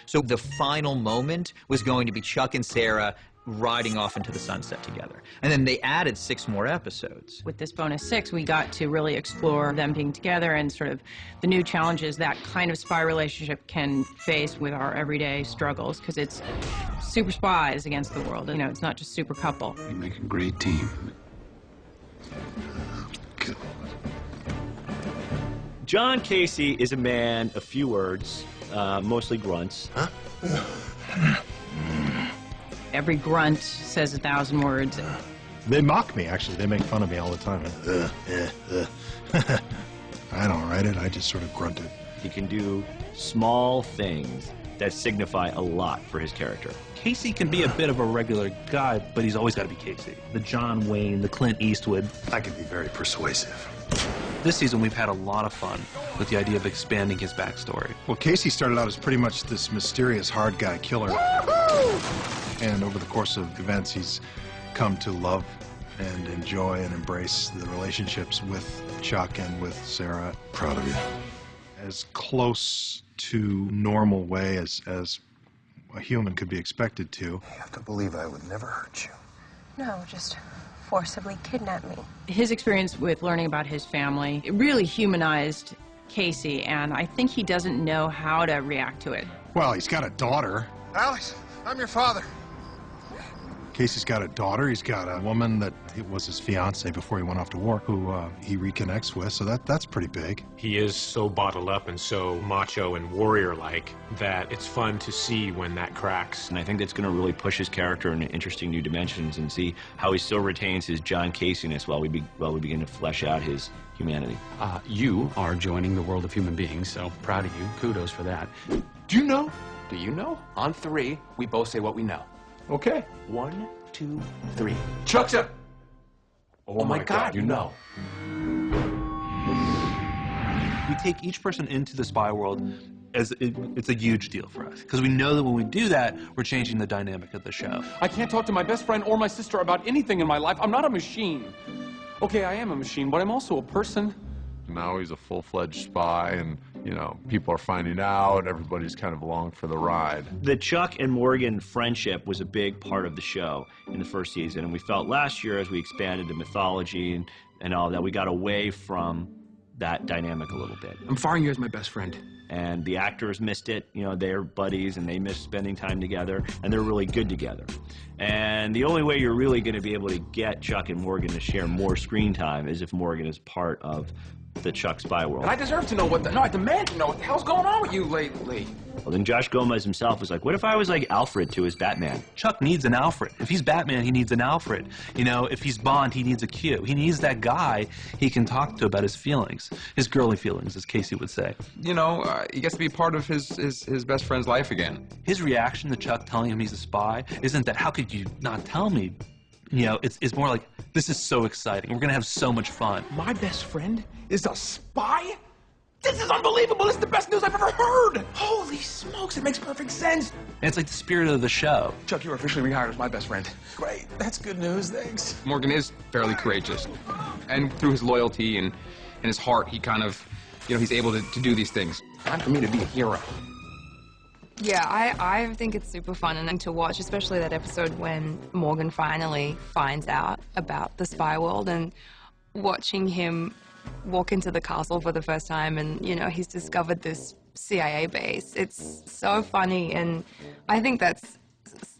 So the final moment was going to be Chuck and Sarah riding off into the sunset together. And then they added 6 more episodes. With this bonus 6, we got to really explore them being together and sort of the new challenges that kind of spy relationship can face with our everyday struggles, because it's super spies against the world. You know, it's not just super couple. You make a great team. John Casey is a man of few words, mostly grunts. Huh? Every grunt says 1,000 words. They mock me, actually. They make fun of me all the time. I don't write it, I just sort of grunt it. He can do small things that signify a lot for his character. Casey can be a bit of a regular guy, but he's always got to be Casey. The John Wayne, the Clint Eastwood. I can be very persuasive. This season, we've had a lot of fun with the idea of expanding his backstory. Well, Casey started out as pretty much this mysterious hard guy killer. And over the course of events, he's come to love and enjoy and embrace the relationships with Chuck and with Sarah. Proud of you. As close to normal way as a human could be expected to. You have to believe I would never hurt you. No, just forcibly kidnap me. His experience with learning about his family, it really humanized Casey, and I think he doesn't know how to react to it. Well, he's got a daughter. Alex, I'm your father. Casey's got a daughter. He's got a woman that was his fiance before he went off to war, who he reconnects with, so that's pretty big. He is so bottled up and so macho and warrior-like that it's fun to see when that cracks. And I think that's going to really push his character in interesting new dimensions and see how he still retains his John Casey-ness while we begin to flesh out his humanity. You are joining the world of human beings, so proud of you. Kudos for that. Do you know? Do you know? On 3, we both say what we know. Okay. 1, 2, 3. Chuck's up! Oh my God, you know. We take each person into the spy world as it's a huge deal for us, because we know that when we do that, we're changing the dynamic of the show. I can't talk to my best friend or my sister about anything in my life. I'm not a machine. Okay, I am a machine, but I'm also a person. Now he's a full-fledged spy, and, you know, people are finding out, everybody's kind of along for the ride. The Chuck and Morgan friendship was a big part of the show in the first season, and we felt last year as we expanded the mythology and all that, we got away from that dynamic a little bit. I'm firing you as my best friend. And the actors missed it. You know, they're buddies and they miss spending time together, and they're really good together. And the only way you're really going to be able to get Chuck and Morgan to share more screen time is if Morgan is part of the Chuck spy world. And I deserve to know I demand to know what the hell's going on with you lately. Well, then Josh Gomez himself was like, what if I was like Alfred to his Batman? Chuck needs an Alfred. If he's Batman, he needs an Alfred. You know, if he's Bond, he needs a Q. He needs that guy he can talk to about his feelings, his girly feelings, as Casey would say. You know, he gets to be part of his best friend's life again. His reaction to Chuck telling him he's a spy isn't that, how could you not tell me? You know, it's more like, this is so exciting. We're going to have so much fun. My best friend is a spy? This is unbelievable. This is the best news I've ever heard. Holy smokes, it makes perfect sense. And it's like the spirit of the show. Chuck, you're officially rehired as my best friend. Great, that's good news, thanks. Morgan is fairly courageous. And through his loyalty and his heart, he kind of, you know, he's able to do these things. Time for me to be a hero. Yeah, I think it's super fun and to watch, especially that episode when Morgan finally finds out about the spy world and watching him walk into the castle for the first time and, you know, he's discovered this CIA base. It's so funny, and I think that's,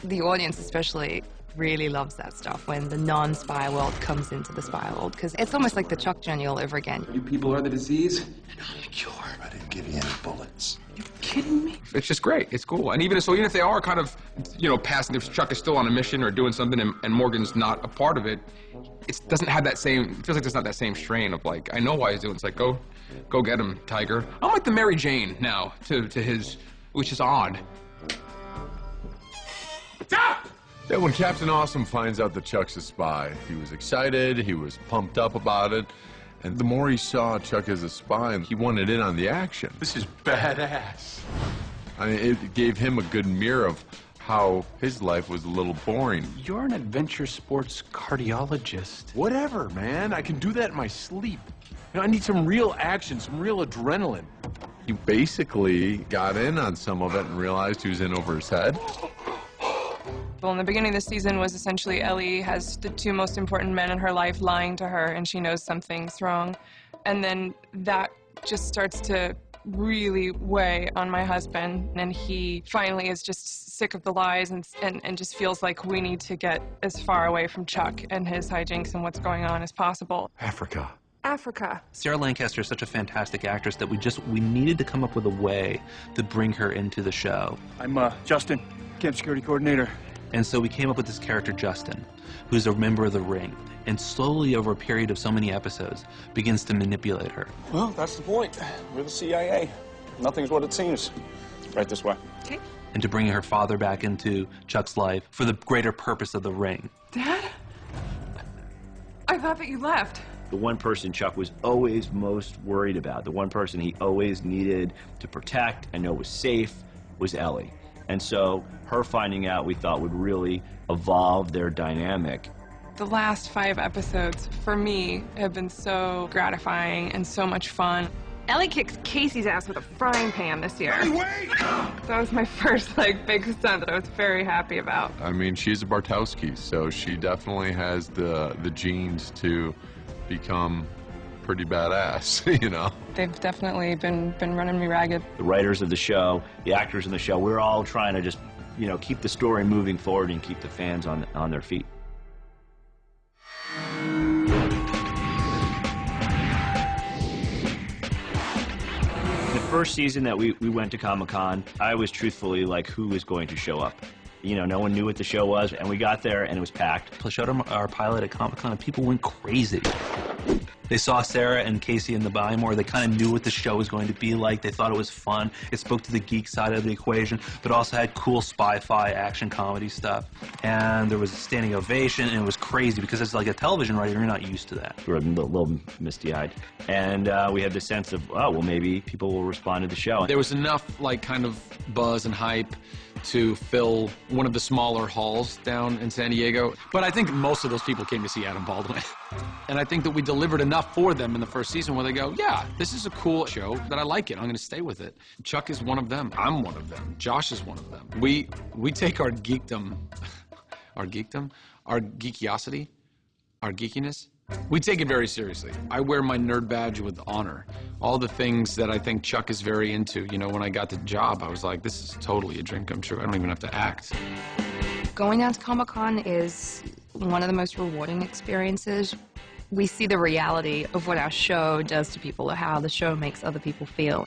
the audience especially really loves that stuff when the non-spy world comes into the spy world, because it's almost like the Chuck journey all over again. You people are the disease, and I'm the cure. I didn't give you any bullets. You kidding me? It's just great. It's cool. And even if they are kind of, you know, passing, if Chuck is still on a mission or doing something and Morgan's not a part of it, it doesn't have that same, it feels like there's not that same strain of like, I know why he's doing it. It's like, go get him, Tiger. I'm like the Mary Jane now to his, which is odd. Stop! Yeah, when Captain Awesome finds out that Chuck's a spy, he was excited, he was pumped up about it, and the more he saw Chuck as a spy, he wanted in on the action. This is badass. I mean, it gave him a good mirror of how his life was a little boring. You're an adventure sports cardiologist. Whatever, man. I can do that in my sleep. You know, I need some real action, some real adrenaline. He basically got in on some of it and realized he was in over his head. Well, in the beginning of the season was essentially Ellie has the two most important men in her life lying to her, and she knows something's wrong. And then that just starts to really weigh on my husband, and he finally is just sick of the lies and just feels like we need to get as far away from Chuck and his hijinks and what's going on as possible. Africa. Africa. Sarah Lancaster is such a fantastic actress that we needed to come up with a way to bring her into the show. I'm Justin, camp security coordinator. And so we came up with this character, Justin, who's a member of the Ring, and slowly over a period of so many episodes begins to manipulate her. Well, that's the point. We're the CIA. Nothing's what it seems. Right this way. Okay. And to bring her father back into Chuck's life for the greater purpose of the Ring. Dad? I thought that you left. The one person Chuck was always most worried about, the one person he always needed to protect and know was safe, was Ellie. And so her finding out, we thought, would really evolve their dynamic. The last 5 episodes, for me, have been so gratifying and so much fun. Ellie kicked Casey's ass with a frying pan this year. Hey, wait! That was my first, big stunt that I was very happy about. I mean, she's a Bartowski, so she definitely has the genes to become pretty badass, you know? They've definitely been running me ragged. The writers of the show, the actors in the show, we're all trying to just, keep the story moving forward and keep the fans on their feet. The first season that we went to Comic-Con, I was truthfully like, who is going to show up? No one knew what the show was, and we got there and it was packed. We showed them our pilot at Comic-Con and people went crazy. They saw Sarah and Casey in the Buy More. They kind of knew what the show was going to be like. They thought it was fun. It spoke to the geek side of the equation, but also had cool spy-fi action comedy stuff. And there was a standing ovation, and it was crazy because as like a television writer, you're not used to that. We were a little misty-eyed. And we had the sense of, oh, well, maybe people will respond to the show. There was enough, kind of buzz and hype to fill one of the smaller halls down in San Diego. But I think most of those people came to see Adam Baldwin. And I think that we delivered enough for them in the first season where they go, yeah, this is a cool show, that I like it. I'm going to stay with it. Chuck is one of them. I'm one of them. Josh is one of them. We take our geekdom, our geekiosity, our geekiness, we take it very seriously. I wear my nerd badge with honor. All the things that I think Chuck is very into. When I got the job, I was like, this is totally a dream come true. I don't even have to act. Going down to Comic-Con is one of the most rewarding experiences. We see the reality of what our show does to people, how the show makes other people feel.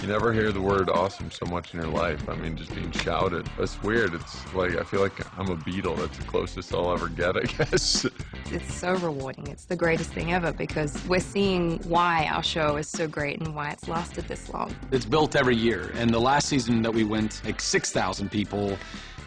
You never hear the word awesome so much in your life. I mean, just being shouted. That's weird. It's like, I feel like I'm a Beatle. That's the closest I'll ever get, I guess. It's so rewarding. It's the greatest thing ever because we're seeing why our show is so great and why it's lasted this long. It's built every year. And the last season that we went, 6,000 people,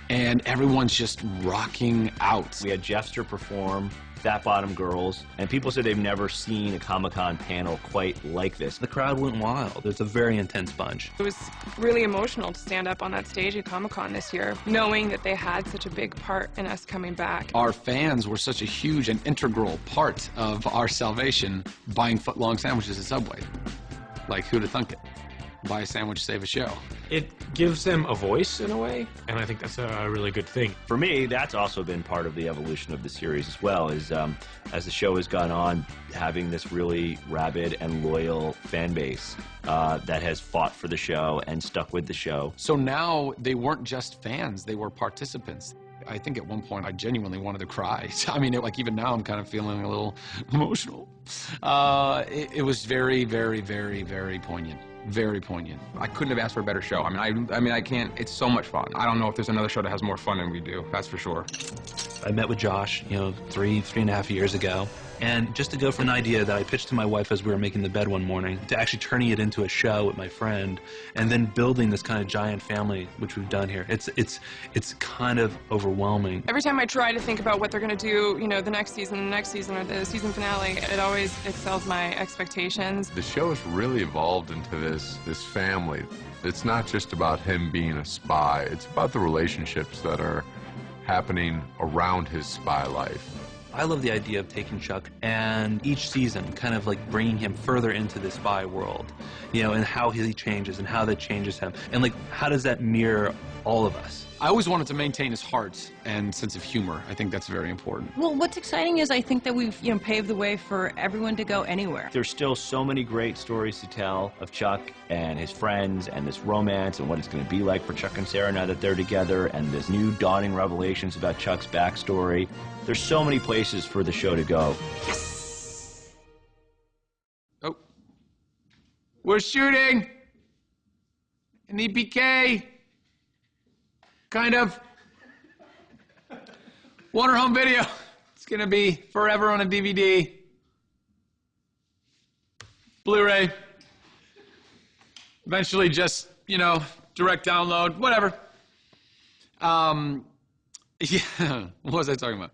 and everyone's just rocking out. We had Jeffster perform, Fat Bottom Girls, and people said they've never seen a Comic-Con panel quite like this. The crowd went wild. It's a very intense bunch. It was really emotional to stand up on that stage at Comic-Con this year, knowing that they had such a big part in us coming back. Our fans were such a huge and integral part of our salvation, buying foot-long sandwiches at Subway. Like, who'd have thunk it? Buy a sandwich, save a show. It gives them a voice in a way, and I think that's a really good thing. For me, that's also been part of the evolution of the series as well, is as the show has gone on, having this really rabid and loyal fan base that has fought for the show and stuck with the show. So now they weren't just fans, they were participants. I think at one point I genuinely wanted to cry. I mean, even now I'm kind of feeling a little emotional. It was very, very, very, very poignant. Very poignant. I couldn't have asked for a better show. I mean, I can't. It's so much fun. I don't know if there's another show that has more fun than we do. That's for sure. I met with Josh, three and a half years ago. And just to go from an idea that I pitched to my wife as we were making the bed one morning, to actually turning it into a show with my friend, and then building this kind of giant family, which we've done here. It's kind of overwhelming. Every time I try to think about what they're going to do, the next season, or the season finale, it always excels my expectations. The show has really evolved into this family. It's not just about him being a spy. It's about the relationships that are happening around his spy life. I love the idea of taking Chuck and each season kind of like bringing him further into the spy world, you know, and how he changes and how that changes him. And like, how does that mirror all of us? I always wanted to maintain his heart and sense of humor. I think that's very important. Well, what's exciting is I think that we've, you know, paved the way for everyone to go anywhere. There's still so many great stories to tell of Chuck and his friends and this romance and what it's going to be like for Chuck and Sarah now that they're together, and this new dawning revelations about Chuck's backstory. There's so many places for the show to go. Oh. We're shooting an EPK. Kind of. Warner Home Video. It's gonna be forever on a DVD. Blu-ray. Eventually just, you know, direct download, whatever. Yeah, what was I talking about?